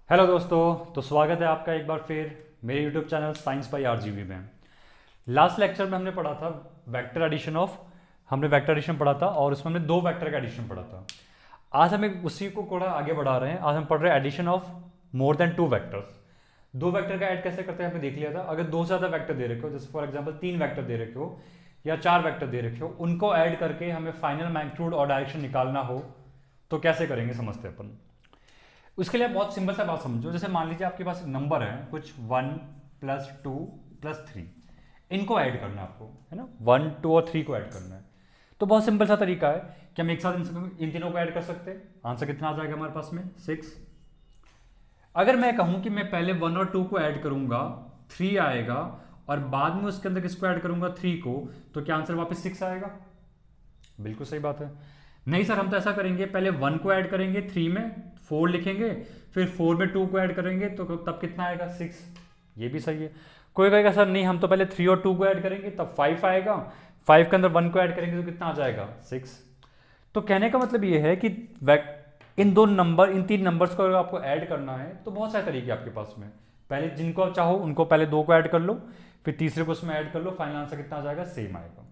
Hello दोस्तों, तो स्वागत है आपका एक बार फिर मेरे YouTube channel science by RGV में। लास्ट लेक्चर में हमने पढ़ा था वेक्टर एडिशन ऑफ, हमने वेक्टर एडिशन पढ़ा था और उसमें हमने दो वेक्टर का एडिशन पढ़ा था। आज हमें उसी को थोड़ा आगे बढ़ा रहे हैं। आज हम पढ़ रहे हैं addition of more than two vectors. दो वेक्टर का ऐड कैसे करते हैं हमने देख लिया था। अगर दो से ज़्यादा वैक्टर दे रखे हो, जैसे फॉर एग्जाम्पल तीन वैक्टर दे रखे हो या चार वैक्टर दे रखे हो, उनको ऐड करके हमें फाइनल मैग्नीट्यूड और डायरेक्शन निकालना हो तो कैसे करेंगे समझते हैं अपन। उसके लिए बहुत सिंपल सा बात समझो। जैसे मान लीजिए आपके पास नंबर है कुछ 1 + 2 + 3, इनको ऐड करना है आपको, है ना। 1 2 और 3 को ऐड करना है। तो बहुत सिंपल सा तरीका है कि हम एक साथ इन तीनों को ऐड कर सकते हैं। आंसर कितना आ जाएगा हमारे पास में 6। अगर मैं कहूं कि मैं पहले 1 और 2 को ऐड करूंगा 3 आएगा और बाद में उसके अंदर किसको ऐड करूंगा 3 को, तो क्या आंसर वापस 6 आएगा। बिल्कुल सही बात है। नहीं सर, हम तो ऐसा करेंगे, पहले 1 को ऐड करेंगे 3 में, 4 लिखेंगे, फिर 4 में 2 को ऐड करेंगे तो तब कितना आएगा 6। ये भी सही है। कोई कहेगा सर नहीं, हम तो पहले 3 और 2 को ऐड करेंगे तब 5 आएगा, 5 के अंदर 1 को ऐड करेंगे तो कितना आ जाएगा 6। तो कहने का मतलब ये है कि इन तीन नंबर्स को अगर आपको ऐड करना है तो बहुत सारे तरीके आपके पास में। पहले जिनको आप चाहो उनको पहले 2 को ऐड कर लो, फिर तीसरे को उसमें ऐड कर लो, फाइनल आंसर कितना आ जाएगा सेम आएगा।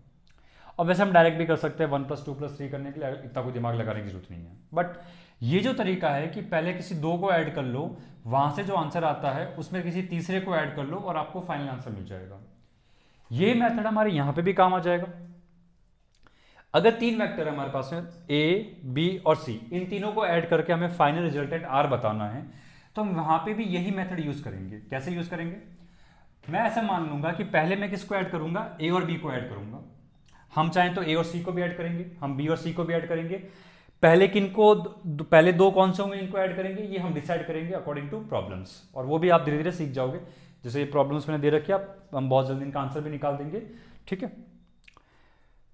और वैसे हम डायरेक्ट भी कर सकते हैं 1 + 2 + 3 करने के लिए, इतना कोई दिमाग लगाने की जरूरत नहीं है। बट ये जो तरीका है कि पहले किसी दो को ऐड कर लो, वहां से जो आंसर आता है उसमें किसी तीसरे को ऐड कर लो और आपको फाइनल आंसर मिल जाएगा। ये मेथड हमारे यहां पे भी काम आ जाएगा। अगर तीन वेक्टर है हमारे पास में ए बी और सी, इन तीनों को ऐड करके हमें फाइनल रिजल्टेंट आर बताना है तो हम वहां पे भी यही मेथड यूज करेंगे। कैसे यूज करेंगे, मैं ऐसा मान लूंगा कि पहले मैं किसको ऐड करूंगा, ए और बी को ऐड करूंगा। हम चाहें तो ए और सी को भी ऐड करेंगे, हम बी और सी को भी ऐड करेंगे। पहले किनको, पहले दो कौन से होंगे इनको ऐड करेंगे, ये हम डिसाइड करेंगे अकॉर्डिंग टू प्रॉब्लम्स, और वो भी आप धीरे धीरे सीख जाओगे। जैसे ये प्रॉब्लम्स मैंने दे रखी है, हम बहुत जल्दी इनका आंसर भी निकाल देंगे। ठीक है,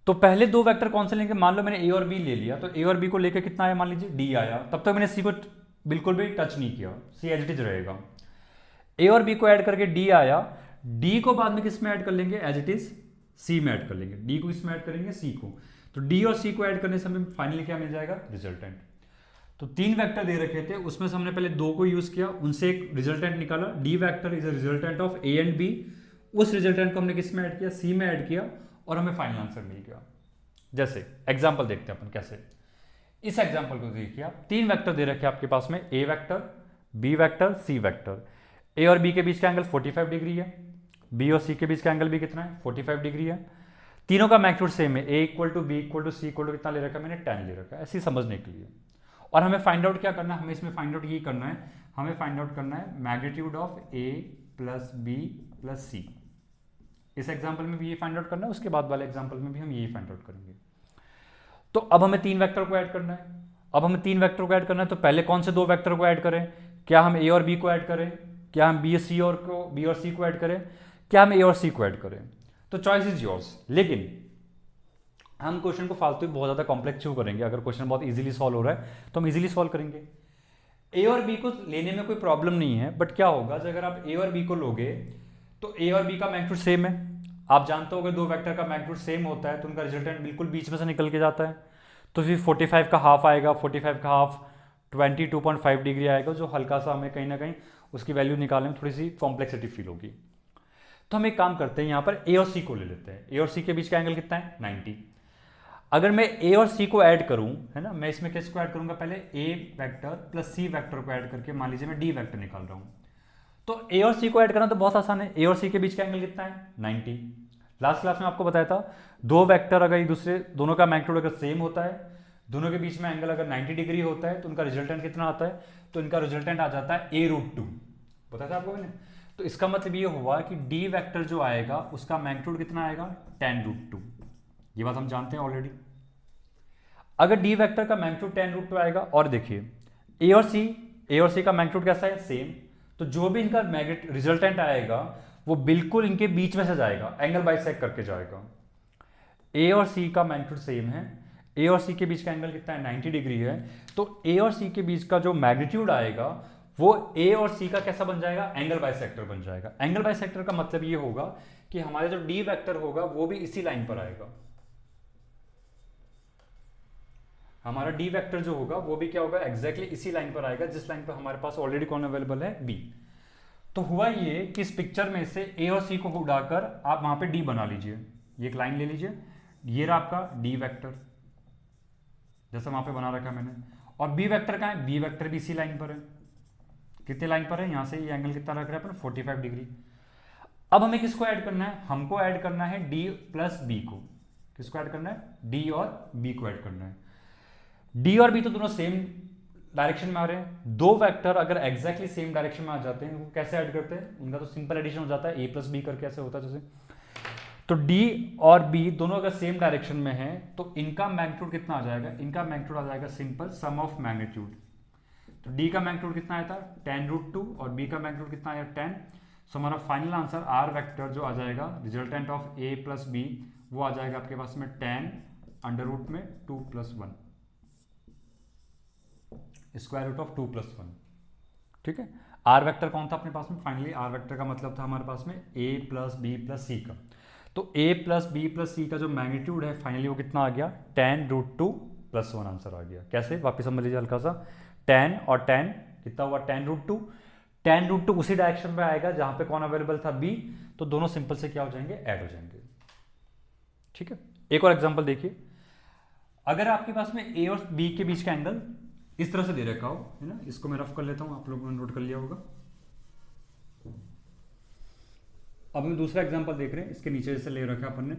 तो पहले दो वेक्टर कौन से लेंगे, मान लो मैंने ए और बी ले लिया, तो ए और बी को लेकर कितना आया, मान लीजिए डी आया। तब तक मैंने सी को बिल्कुल भी टच नहीं किया, सी एज इट इज रहेगा। ए और बी को ऐड करके डी आया, डी को बाद में किस में ऐड कर लेंगे, एज इट इज सी में ऐड कर लेंगे। डी को इसमें ऐड करेंगे सी को, तो डी और सी को ऐड करने से हमें फाइनली क्या मिल जाएगा, रिजल्टेंट। तो तीन वेक्टर दे रखे थे, उसमें से हमने पहले दो को यूज किया, उनसे एक रिजल्टेंट निकाला। D vector is a resultant of A and B. उस रिजल्टेंट को हमने किस में ऐड किया, सी में ऐड किया, और हमें फाइनल आंसर मिल गया। जैसे एग्जाम्पल देखते हैं अपन कैसे। इस एग्जाम्पल को देखिए आप, तीन वेक्टर दे रखे आपके पास में, ए vector, B vector, C vector. ए और बी के बीच का एंगल 45 डिग्री है, बी और सी के बीच का एंगल भी कितना है, 45 डिग्री है। तीनों का मैग्नीट्यूड सेम है, A equal to B equal to C equal to कितना ले रखा है, मैंने 10 ले रखा है, ऐसे ही समझने के लिए। और हमें फाइंड आउट क्या करना है, हमें इसमें फाइंड आउट यही करना है, हमें फाइंड आउट करना है magnitude of A plus B plus C. इस एग्जाम्पल में भी ये फाइंड आउट करना है, उसके बाद वाले एग्जाम्पल में भी हम यही फाइंड आउट करेंगे। तो अब हमें तीन वेक्टर को ऐड करना है। अब हमें तीन वेक्टर को ऐड करना है, तो पहले कौन से दो वेक्टर को ऐड करें, क्या हम ए और बी को ऐड करें, क्या हम बी और सी को ऐड करें, क्या हम ए और सी को ऐड करें। तो चॉइस इज योर्स। लेकिन हम क्वेश्चन को फालतू बहुत ज्यादा कॉम्प्लेक्स क्यों करेंगे, अगर क्वेश्चन बहुत इजीली सॉल्व हो रहा है तो हम इजीली सॉल्व करेंगे। ए और बी को लेने में कोई प्रॉब्लम नहीं है, बट क्या होगा अगर आप ए और बी को लोगे तो ए और बी का मैग्नीट्यूड सेम है। आप जानते हो अगर दो वेक्टर का मैग्नीट्यूड सेम होता है तो उनका रिजल्टेंट बिल्कुल बीच में से निकल के जाता है। तो फिर 45 का हाफ आएगा, 45 का हाफ 22.5 डिग्री आएगा, जो हल्का सा हमें कहीं ना कहीं उसकी वैल्यू निकालने में थोड़ी सी कॉम्प्लेक्सिटी फील होगी। तो हम एक काम करते हैं, यहाँ पर ए और सी को ले लेते हैं। ए और सी के बीच का एंगल कितना है, 90। अगर मैं ए और सी को ऐड करूं, है ना, मैं इसमें किसको ऐड करूंगा, पहले ए वेक्टर प्लस सी वेक्टर को ऐड करके मान लीजिए मैं डी वेक्टर निकाल रहा हूं। तो ए और सी को ऐड करना तो बहुत आसान है। ए और सी के बीच का एंगल कितना है, 90। लास्ट क्लास में आपको बताया था, दो वेक्टर अगर एक दूसरे, दोनों का मैग्नीट्यूड अगर सेम होता है, दोनों के बीच में एंगल अगर 90 डिग्री होता है तो उनका रिजल्टेंट कितना आता है, तो इनका रिजल्टेंट आ जाता है a√2। बताया था आपको मैंने। तो इसका मतलब ये हुआ कि डी वेक्टर जो आएगा उसका मैग्नीट्यूड कितना आएगा, tan√2। ये बात हम जानते हैं ऑलरेडी। अगर डी वेक्टर का मैग्नीट्यूड tan√2 आएगा, और देखिए ए और सी का मैग्नीट्यूड कैसा है, सेम, तो जो भी इनका रिजल्टेंट आएगा वो बिल्कुल इनके बीच में से जाएगा, एंगल बाइसेक्ट करके जाएगा। ए और सी का मैग्नीट्यूड सेम है, ए और सी के बीच का एंगल कितना है, 90 डिग्री है। तो ए और सी के बीच का जो मैग्नीट्यूड आएगा वो ए और सी का कैसा बन जाएगा, एंगल बाइसेक्टर बन जाएगा। एंगल बाइसेक्टर का मतलब ये होगा कि हमारे जो डी वेक्टर होगा वो भी इसी लाइन पर आएगा। हमारा डी वेक्टर जो होगा वो भी क्या होगा, एग्जैक्टली इसी लाइन पर आएगा जिस लाइन पर हमारे पास ऑलरेडी कौन अवेलेबल है, बी। तो हुआ ये कि इस पिक्चर में से ए और सी को उड़ाकर आप वहां पे डी बना लीजिए। ये एक लाइन ले लीजिए, ये रहा आपका डी वेक्टर जैसा वहां पे बना रखा है मैंने। और बी वेक्टर कहाँ है, बी वेक्टर भी इसी लाइन पर है। कितने लाइन पर है, यहां से ये एंगल कितना रख रहा है अपन, 45 डिग्री। अब हमें किसको ऐड करना है, हमको ऐड करना है डी प्लस बी को। किसको ऐड करना है, डी और बी को ऐड करना है। डी और बी तो दोनों सेम डायरेक्शन में आ रहे हैं। दो वेक्टर अगर एग्जैक्टली सेम डायरेक्शन में आ जाते हैं उनको कैसे ऐड करते हैं, उनका तो सिंपल एडिशन हो जाता है, ए प्लस बी करके ऐसे होता है जैसे। तो डी और बी दोनों अगर सेम डायरेक्शन में है तो इनका मैग्नीट्यूड कितना आ जाएगा, इनका मैग्नीट्यूड आ जाएगा सिंपल सम ऑफ मैग्नीट्यूड। तो डी का मैग्नीट्यूड कितना आया था 10√2 और बी का मैग्नीट्यूड कितना आया 10। सो हमारा फाइनल आंसर आर वेक्टर जो आ जाएगा resultant of A plus B वो आ जाएगा आपके पास में 10√2 + 1 स्क्वायर रूट ऑफ 2 + 1। ठीक है, आर वेक्टर कौन था अपने पास में, फाइनली आर वेक्टर का मतलब था हमारे पास में ए प्लस बी प्लस सी का। तो ए प्लस बी प्लस सी का जो मैग्नीट्यूड है फाइनली वो कितना आ गया 10√2 + 1 आंसर आ गया। कैसे, वापस समझ लीजिए हल्का सा, 10 और 10 कितना हुआ 10√2। 10√2 उसी डायरेक्शन में आएगा जहां पे कौन अवेलेबल था बी, तो दोनों सिंपल से क्या हो जाएंगे, ऐड हो जाएंगे। ठीक है, एक और एग्जांपल देखिए। अगर आपके पास में ए और बी के बीच का एंगल इस तरह से दे रखा हो, है ना, इसको मैं रफ कर लेता हूं, आप लोगों ने नोट कर लिया होगा। अब हम दूसरा एग्जांपल देख रहे हैं, इसके नीचे जैसे ले रखा अपन ने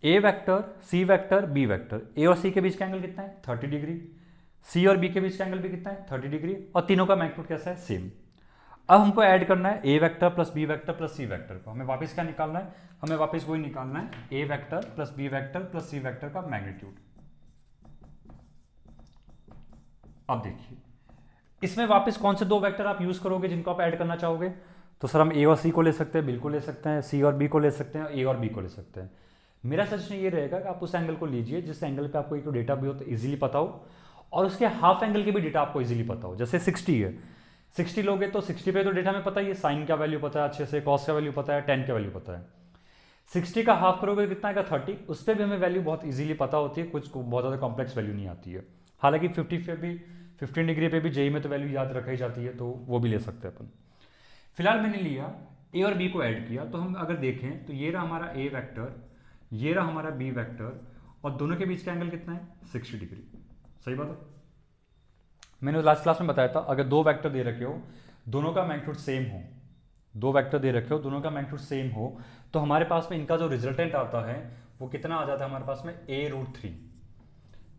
ए vector, C vector, B vector. ए और सी के बीच का एंगल कितना है 30 डिग्री, सी और बी के बीच का एंगल भी कितना है 30 डिग्री, और तीनों का मैग्नीट्यूड कैसा है, सेम। अब हमको ऐड करना है A vector plus B vector plus C vector को। हमें वापस क्या निकालना है, हमें वापस वही निकालना है A vector plus B vector plus C vector का मैग्नीट्यूड। अब देखिए इसमें वापस कौन से दो वेक्टर आप यूज करोगे जिनको आप ऐड करना चाहोगे, तो सर हम ए और सी को ले सकते हैं, बिल्कुल ले सकते हैं, सी और बी को ले सकते हैं, ए और बी को ले सकते हैं। मेरा सजेशन ये रहेगा कि आप उस एंगल को लीजिए जिस एंगल पे आपको एक तो डेटा भी हो तो इजीली पता हो, और उसके हाफ एंगल के भी डेटा आपको इजीली पता हो। जैसे 60 है, 60 लोगे तो 60 पे तो डेटा में पता ही है, साइन का वैल्यू पता है अच्छे से, कॉस का वैल्यू पता है, टेन का वैल्यू पता है। 60 का हाफ करोगे कितना आएगा 30, उस पर भी हमें वैल्यू बहुत इजीली पता होती है, कुछ बहुत ज़्यादा कॉम्प्लेक्स वैल्यू नहीं आती है। हालांकि 50 पे भी 15 डिग्री पे भी जेई में तो वैल्यू याद रखी जाती है, तो वो भी ले सकते हैं अपन। फिलहाल मैंने लिया ए और बी को ऐड किया, तो हम अगर देखें तो ये रहा हमारा ए वेक्टर, ये रहा हमारा बी वेक्टर, और दोनों के बीच का एंगल कितना है 60 डिग्री। सही बात है, मैंने लास्ट क्लास में बताया था अगर दो वेक्टर दे रखे हो दोनों का मैग्नीट्यूड सेम हो, दो वेक्टर दे रखे हो दोनों का मैग्नीट्यूड सेम हो, तो हमारे पास में इनका जो रिजल्टेंट आता है वो कितना आ जाता है हमारे पास में a√3।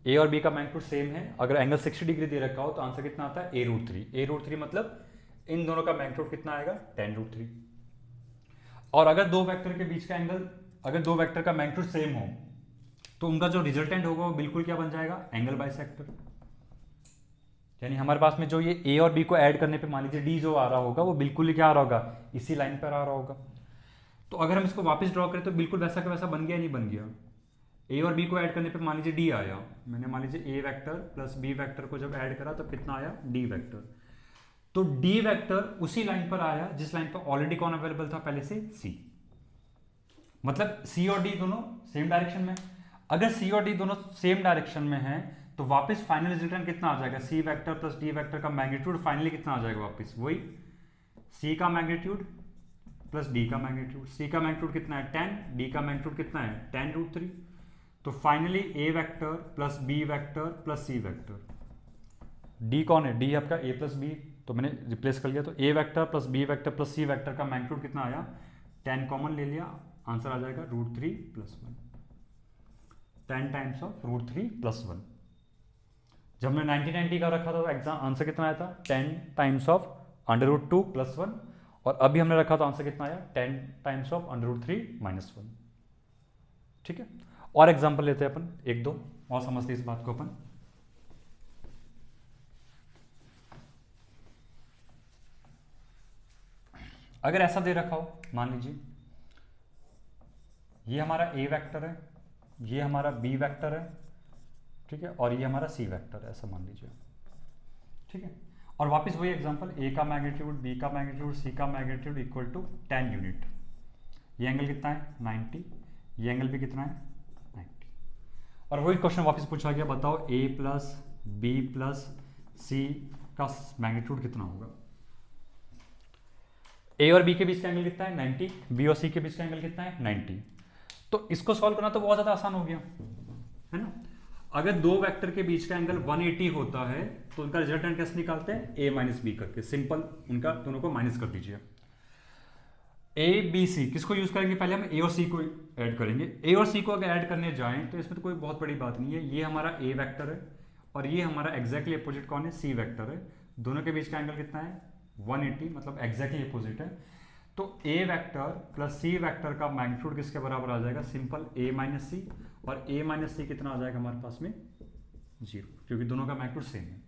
ए और बी का मैग्नीट्यूड सेम है, अगर एंगल 60 डिग्री दे रखा हो तो आंसर कितना आता है a√3। a√3 मतलब इन दोनों का मैग्नीट्यूड कितना आएगा 10√3। और अगर दो वेक्टर के बीच का एंगल, अगर दो वेक्टर का मैग्नीट्यूड सेम हो तो उनका जो रिजल्टेंट होगा वो बिल्कुल क्या बन जाएगा, एंगल बाइसेक्टर। यानी हमारे पास में जो ये ए और बी को ऐड करने पे मान लीजिए डी जो आ रहा होगा वो बिल्कुल ही क्या आ रहा होगा, इसी लाइन पर आ रहा होगा। तो अगर हम इसको वापस ड्रॉ करें तो बिल्कुल वैसा का वैसा बन गया, नहीं बन गया। ए और बी को ऐड करने पे मान लीजिए डी आया, मैंने मान लीजिए ए वेक्टर प्लस बी वेक्टर को जब ऐड करा तो कितना आया डी वेक्टर। तो डी वेक्टर उसी लाइन पर आया जिस लाइन पर ऑलरेडी कौन अवेलेबल था पहले से, सी। मतलब सी और डी दोनों सेम डायरेक्शन में। अगर सी और डी दोनों सेम डायरेक्शन में है तो वापस फाइनल रिजल्टेंट कितना आ जाएगा, C vector plus D vector का मैग्नीट्यूड फाइनली कितना आ जाएगा, वापस वही सी का मैग्नीट्यूड प्लस डी का मैग्नीट्यूड। सी का मैग्नीट्यूड कितना है 10, डी का मैग्नीट्यूड कितना है 10√3। तो finally A vector plus B vector plus C vector. D कौन है, डी आपका ए प्लस बी, तो मैंने रिप्लेस कर लिया। तो A vector plus B vector plus C vector का मैग्नीट्यूड कितना आया 10 कॉमन ले लिया, आंसर आ जाएगा √3 + 1। 10 टाइम्स ऑफ √3 + 1। जब हमने 90 का रखा था तो एग्जाम आंसर कितना आया था 10 टाइम्स ऑफ √2 + 1, और अभी हमने रखा तो आंसर कितना आया 10 टाइम्स ऑफ √3 - 1। ठीक है, और एग्जांपल लेते हैं अपन एक दो और समझते इस बात को अपन। अगर ऐसा दे रखा हो, मान लीजिए ये हमारा ए वेक्टर है, ये हमारा बी वेक्टर है, ठीक है, और ये हमारा सी वेक्टर है, ऐसा मान लीजिए। ठीक है, और वापस वही एग्जांपल, ए का मैग्नीट्यूड, बी का मैग्नीट्यूड, सी का मैग्नीट्यूड इक्वल टू 10 यूनिट। ये एंगल कितना है 90, ये एंगल भी कितना है 90। और वही क्वेश्चन वापस पूछा गया, बताओ a प्लस बी प्लस सी का मैग्नीट्यूड कितना होगा। a और b के बीच का एंगल कितना है 90, b और c के बीच का एंगल कितना है 90। तो इसको सॉल्व करना तो बहुत ज़्यादा आसान हो गया, है ना। अगर दो वेक्टर के बीच का एंगल 180 होता है तो उनका रिजल्टेंट कैसे निकालते हैं, a माइनस बी करके, सिंपल उनका दोनों को माइनस कर दीजिए। a b c किसको यूज करेंगे, पहले हम a और c को ऐड करेंगे। a और c को अगर ऐड करने जाएं तो इसमें तो कोई बहुत बड़ी बात नहीं है, ये हमारा a वेक्टर है और ये हमारा एग्जैक्टली अपोजिट कौन है, c वेक्टर है। दोनों के बीच का एंगल कितना है 180, मतलब एग्जैक्टली अपोजिट है। तो a vector plus c vector का मैग्नीट्यूड किसके बराबर आ जाएगा, सिंपल a माइनस सी, और a माइनस सी कितना आ जाएगा हमारे पास में 0, क्योंकि दोनों का मैग्नीट्यूड सेम है।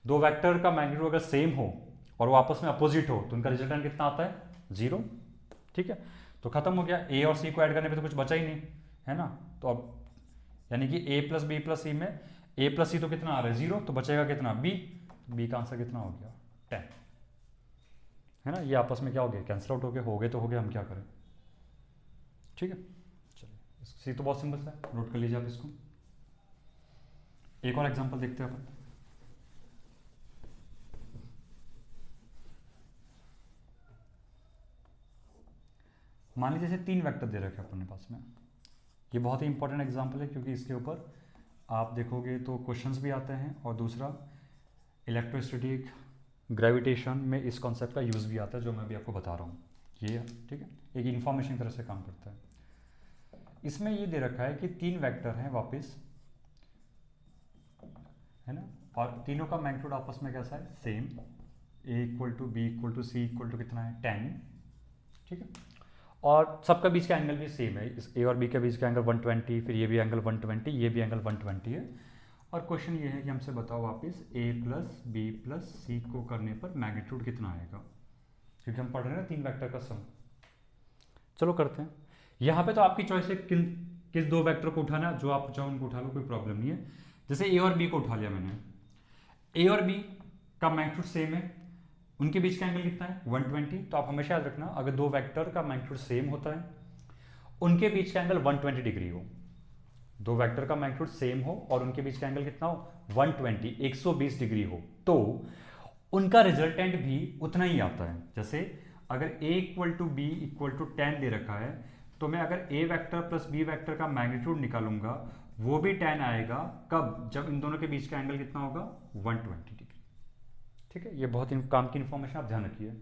दो वेक्टर का मैग्नीट्यूड अगर सेम हो और वो आपस में अपोजिट हो तो उनका रिजल्टेंट कितना आता है 0, ठीक है। तो खत्म हो गया, a और c को ऐड करने पे तो कुछ बचा ही नहीं, है ना। तो अब यानी कि a प्लस बी प्लस सी में a प्लस सी तो कितना आ रहा है 0, तो बचेगा कितना b का आंसर कितना हो गया 10, है ना। ये आपस में क्या हो गया, कैंसिल आउट हो गए तो हो गया, हम क्या करें, ठीक है। चलिए सी तो बहुत सिंपल है, नोट कर लीजिए आप इसको। एक और एग्जांपल देखते हैं अपन। मान लीजिए जैसे 3 वेक्टर दे रखे हैं अपने पास में। ये बहुत ही इंपॉर्टेंट एग्जांपल है क्योंकि इसके ऊपर आप देखोगे तो क्वेश्चंस भी आते हैं और दूसरा इलेक्ट्रोस्टैटिक ग्रेविटेशन में इस कॉन्सेप्ट का यूज़ भी आता है जो मैं भी आपको बता रहा हूँ। ये ठीक है, एक इंफॉर्मेशन तरह से काम करता है। इसमें ये दे रखा है कि 3 वेक्टर हैं वापस, है ना, और तीनों का मैग्नीट्यूड आपस में कैसा है same, a equal to B equal to C equal to कितना है 10, ठीक है। और सबका बीच का एंगल भी सेम है, इस a और b के बीच का एंगल 120, फिर ये भी एंगल 120, ये भी एंगल 120 है। और क्वेश्चन ये है कि हमसे बताओ वापस a प्लस बी प्लस सी को करने पर मैग्नीट्यूड कितना आएगा, क्योंकि हम पढ़ रहे हैं ना 3 वेक्टर का सम। चलो करते हैं। यहाँ पे तो आपकी चॉइस है किस 2 वेक्टर को उठाना, जो आप चाहो उनको उठा लो, कोई प्रॉब्लम नहीं है। जैसे a और b को उठा लिया मैंने, a और b का मैग्नीट्यूड सेम है, उनके बीच का एंगल कितना है 120। तो आप हमेशा याद रखना अगर 2 वेक्टर का मैग्नीट्यूड सेम होता है, उनके बीच का एंगल 120 डिग्री हो, 2 वेक्टर का मैग्नीट्यूड सेम हो और उनके बीच का एंगल कितना हो 120 120 डिग्री हो, तो उनका रिजल्टेंट भी उतना ही आता है। जैसे अगर a equal to B equal to 10 दे रखा है तो मैं अगर a vector plus b vector का मैग्नीट्यूड निकालूंगा वो भी 10 आएगा, कब, जब इन दोनों के बीच का एंगल कितना होगा 120 डिग्री, ठीक है। ये बहुत काम की इन्फॉर्मेशन आप ध्यान रखिए।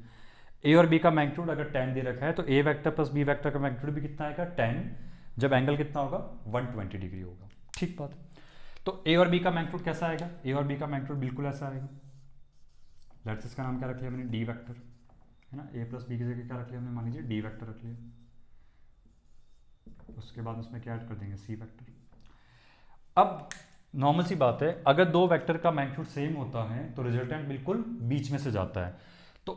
a और b का मैग्नीट्यूड अगर 10 दे रखा है तो a vector plus b vector का मैग्नीट्यूड भी कितना आएगा 10, जब एंगल कितना होगा 120 डिग्री होगा, ठीक बात। तो a और b का मैग्नीट्यूड कैसा आएगा, a और b का मैग्नीट्यूड बिल्कुल ऐसा आएगा। लेट्स इसका नाम क्या रख लिया मैंने d वेक्टर, है ना। a प्लस बी की जगह क्या रख लिया हमने, मान लीजिए d वेक्टर रख लिया, उसके बाद उसमें क्या ऐड कर देंगे c वेक्टर। अब नॉर्मल सी बात है, अगर 2 वेक्टर का मैग्नीट्यूड सेम होता है तो रिजल्टेंट बिल्कुल बीच में से जाता है। तो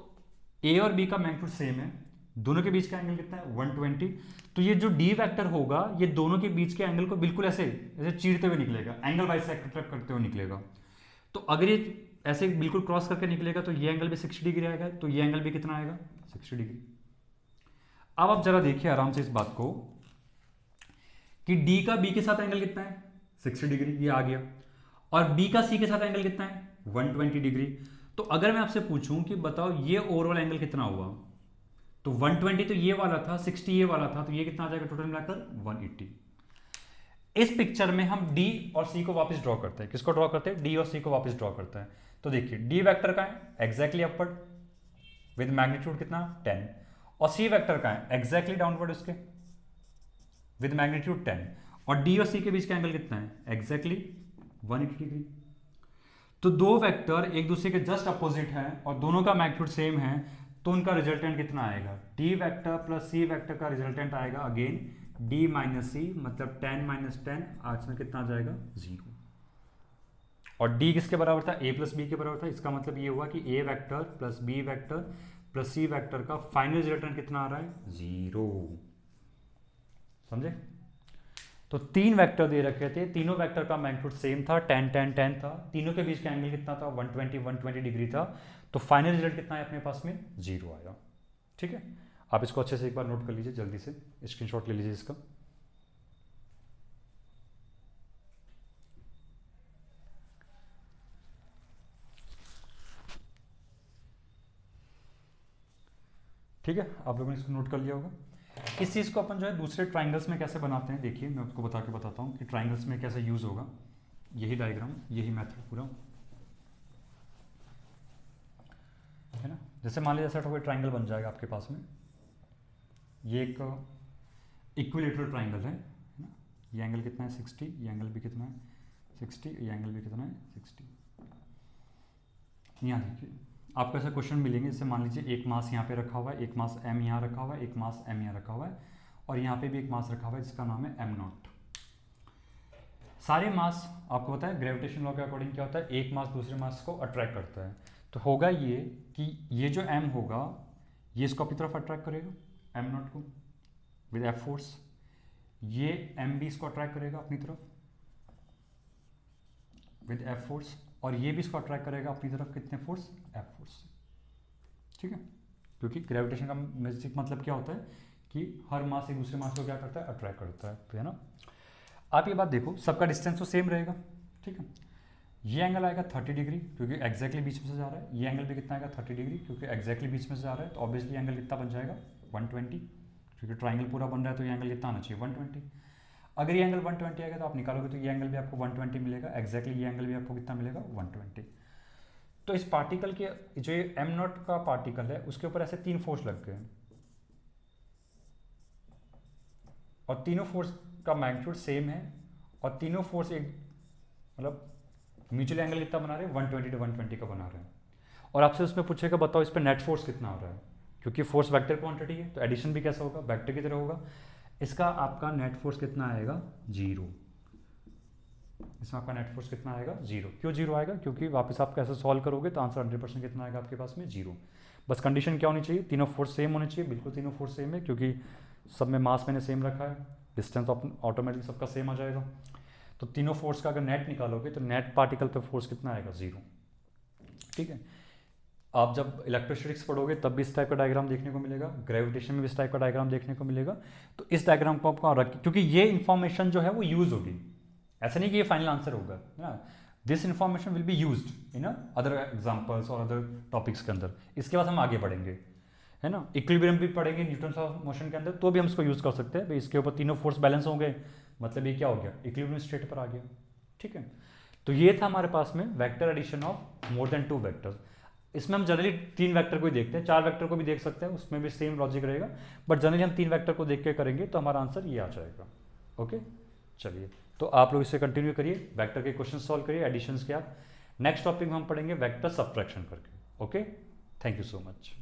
a और b का मैग्नीट्यूड सेम है, दोनों के बीच का एंगल कितना है 120, तो ये जो d वेक्टर होगा ये दोनों के बीच के एंगल को बिल्कुल ऐसे ऐसे चीरते हुए निकलेगा, एंगल बाइसेक्ट करते हुए निकलेगा। तो अगर ये ऐसे बिल्कुल क्रॉस करके निकलेगा तो ये एंगल भी 60 डिग्री आएगा, तो ये एंगल भी कितना आएगा 60 डिग्री। अब आप जरा देखिए आराम से इस बात को कि d का b के साथ एंगल कितना है 60 डिग्री, ये आ गया, और b का c के साथ एंगल कितना है 120 डिग्री। तो अगर मैं आपसे पूछूं कि बताओ ये ओवरऑल एंगल कितना हुआ, तो 120 तो ये वाला था, 60 ये वाला था, तो ये कितना आ जाएगा टोटल मिलाकर 180। इस पिक्चर में हम d और c को वापस ड्रॉ करते हैं। किसको ड्रॉ करते हैं, d और c को वापस ड्रॉ करते हैं। तो देखिए d वेक्टर का है एग्जैक्टली अपवर्ड विद मैग्नीट्यूड कितना 10, और c वेक्टर का है एग्जैक्टली डाउनवर्ड उसके विद मैग्नीट्यूड 10, और d और c के बीच का एंगल कितना है एग्जैक्टली 180 डिग्री। तो 2 वेक्टर एक दूसरे के जस्ट अपोजिट हैं और दोनों का मैग्नीट्यूड सेम है, तो उनका रिजल्टेंट कितना आएगा, d vector plus c vector का रिजल्टेंट आएगा अगेन d माइनस सी, मतलब 10 माइनस 10 आज में कितना आ जाएगा 0। और d किसके बराबर था, a प्लस बी के बराबर था। इसका मतलब ये हुआ कि a vector plus b vector plus c vector का फाइनल रिजल्टेंट कितना आ रहा है 0, समझे। तो 3 वेक्टर दे रखे थे, तीनों वेक्टर का मैग्नीट्यूड सेम था, 10 10 10 था, तीनों के बीच का एंगल कितना था 120 डिग्री था, तो फाइनल रिजल्ट कितना है अपने पास में 0 आया, ठीक है। आप इसको अच्छे से एक बार नोट कर लीजिए, जल्दी से स्क्रीनशॉट ले लीजिए इसका। ठीक है, आप लोगों ने इसको नोट कर लिया होगा। इस चीज़ को अपन जो है दूसरे ट्राइंगल्स में कैसे बनाते हैं, देखिए मैं आपको बता के बताता हूँ कि ट्राइंगल्स में कैसे यूज़ होगा। यही डायग्राम, यही मेथड पूरा, है ना। जैसे मान लीजिए ऐसा कोई ट्राइंगल बन जाएगा आपके पास में, ये एक इक्विलेटरल ट्राइंगल है ना। ये एंगल कितना है 60, ये एंगल भी कितना है 60, ये एंगल भी कितना है 60। यहाँ देखिए आपको ऐसा क्वेश्चन मिलेंगे, जैसे मान लीजिए एक मास यहाँ पे रखा हुआ है, एक मास m यहाँ रखा हुआ है, एक मास m यहाँ रखा हुआ है, और यहाँ पे भी एक मास रखा हुआ है जिसका नाम है m नॉट। सारे मास आपको पता है ग्रेविटेशन लॉ के अकॉर्डिंग क्या होता है, एक मास दूसरे मास को अट्रैक्ट करता है। तो होगा ये कि ये जो m होगा ये इसको अपनी तरफ अट्रैक्ट करेगा m नॉट को विद F फोर्स, ये m भी इसको अट्रैक्ट करेगा अपनी तरफ विद F फोर्स, और ये भी इसको अट्रैक्ट करेगा अपनी तरफ कितने फोर्स, F फोर्स से। ठीक है, क्योंकि ग्रेविटेशन का बेसिक मतलब क्या होता है कि हर मास एक दूसरे मास को क्या करता है, अट्रैक्ट करता है, तो है ना। आप ये बात देखो, सबका डिस्टेंस तो सेम रहेगा, ठीक है। ये एंगल आएगा 30 डिग्री क्योंकि एग्जैक्टली बीच में से जा रहा है, ये एंगल भी कितना आएगा 30 डिग्री क्योंकि एग्जैक्टली बीच में से जा रहा है, तो ऑब्वियसली एंगल कितना बन जाएगा 120, क्योंकि ट्राइंगल पूरा बन रहा है तो ये एंगल कितना आना चाहिए 120। अगर ये एंगल 120 आएगा तो आप निकालोगे तो ये एंगल भी आपको 120 मिलेगा, एग्जैक्टली ये एंगल भी आपको कितना मिलेगा 120। तो इस पार्टिकल के जो एम नॉट का पार्टिकल है उसके ऊपर ऐसे 3 फोर्स लग गए, और तीनों फोर्स का मैग्नीट्यूड सेम है, और तीनों फोर्स एक मतलब म्यूचुअल एंगल कितना बना रहे हैं 120 to 120 का बना रहे हैं। और आपसे उसमें पूछेगा बताओ इस पर नेट फोर्स कितना हो रहा है, क्योंकि फोर्स वेक्टर क्वांटिटी है तो एडिशन भी कैसा होगा, वेक्टर की तरह होगा। इसका आपका नेट फोर्स कितना आएगा 0, इसमें आपका नेट फोर्स कितना आएगा 0। क्यों 0 आएगा, क्योंकि वापस आप कैसे सॉल्व करोगे तो आंसर 100% कितना आएगा आपके पास में 0। बस कंडीशन क्या होनी चाहिए, तीनों फोर्स सेम होने चाहिए, बिल्कुल तीनों फोर्स सेम है, क्योंकि सब में मास मैंने सेम रखा है, डिस्टेंस ऑटोमेटिकली सबका सेम आ जाएगा। तो तीनों फोर्स का अगर नेट निकालोगे तो नेट पार्टिकल पे फोर्स कितना आएगा 0। ठीक है, आप जब इलेक्ट्रोस्टैटिक्स पढ़ोगे तब भी इस टाइप का डायग्राम देखने को मिलेगा, ग्रेविटेशन में भी इस टाइप का डायग्राम देखने को मिलेगा। तो इस डायग्राम को आपको रख, क्योंकि ये इन्फॉर्मेशन जो है वो यूज होगी, ऐसा नहीं कि ये फाइनल आंसर होगा ना। This information will be used in other examples और अदर टॉपिक्स के अंदर। इसके बाद हम आगे बढ़ेंगे, है ना। इक्विलिब्रियम भी पढ़ेंगे न्यूटन्स ऑफ मोशन के अंदर, तो भी हम इसको यूज़ कर सकते हैं भाई। इसके ऊपर तीनों फोर्स बैलेंस हो गए, मतलब ये क्या हो गया, इक्विलिब्रियम स्टेट पर आ गया। ठीक है, तो ये था हमारे पास में vector addition of more than 2 vectors. इसमें हम जनरली 3 वेक्टर को ही देखते हैं, 4 वेक्टर को भी देख सकते हैं, उसमें भी सेम लॉजिक रहेगा, बट जनरली हम 3 वेक्टर को देख के करेंगे तो हमारा आंसर ये आ जाएगा। ओके, चलिए तो आप लोग इसे कंटिन्यू करिए, वेक्टर के क्वेश्चन सॉल्व करिए एडिशंस के। आप नेक्स्ट टॉपिक में हम पढ़ेंगे वेक्टर सब्ट्रैक्शन करके। Okay, thank you so much.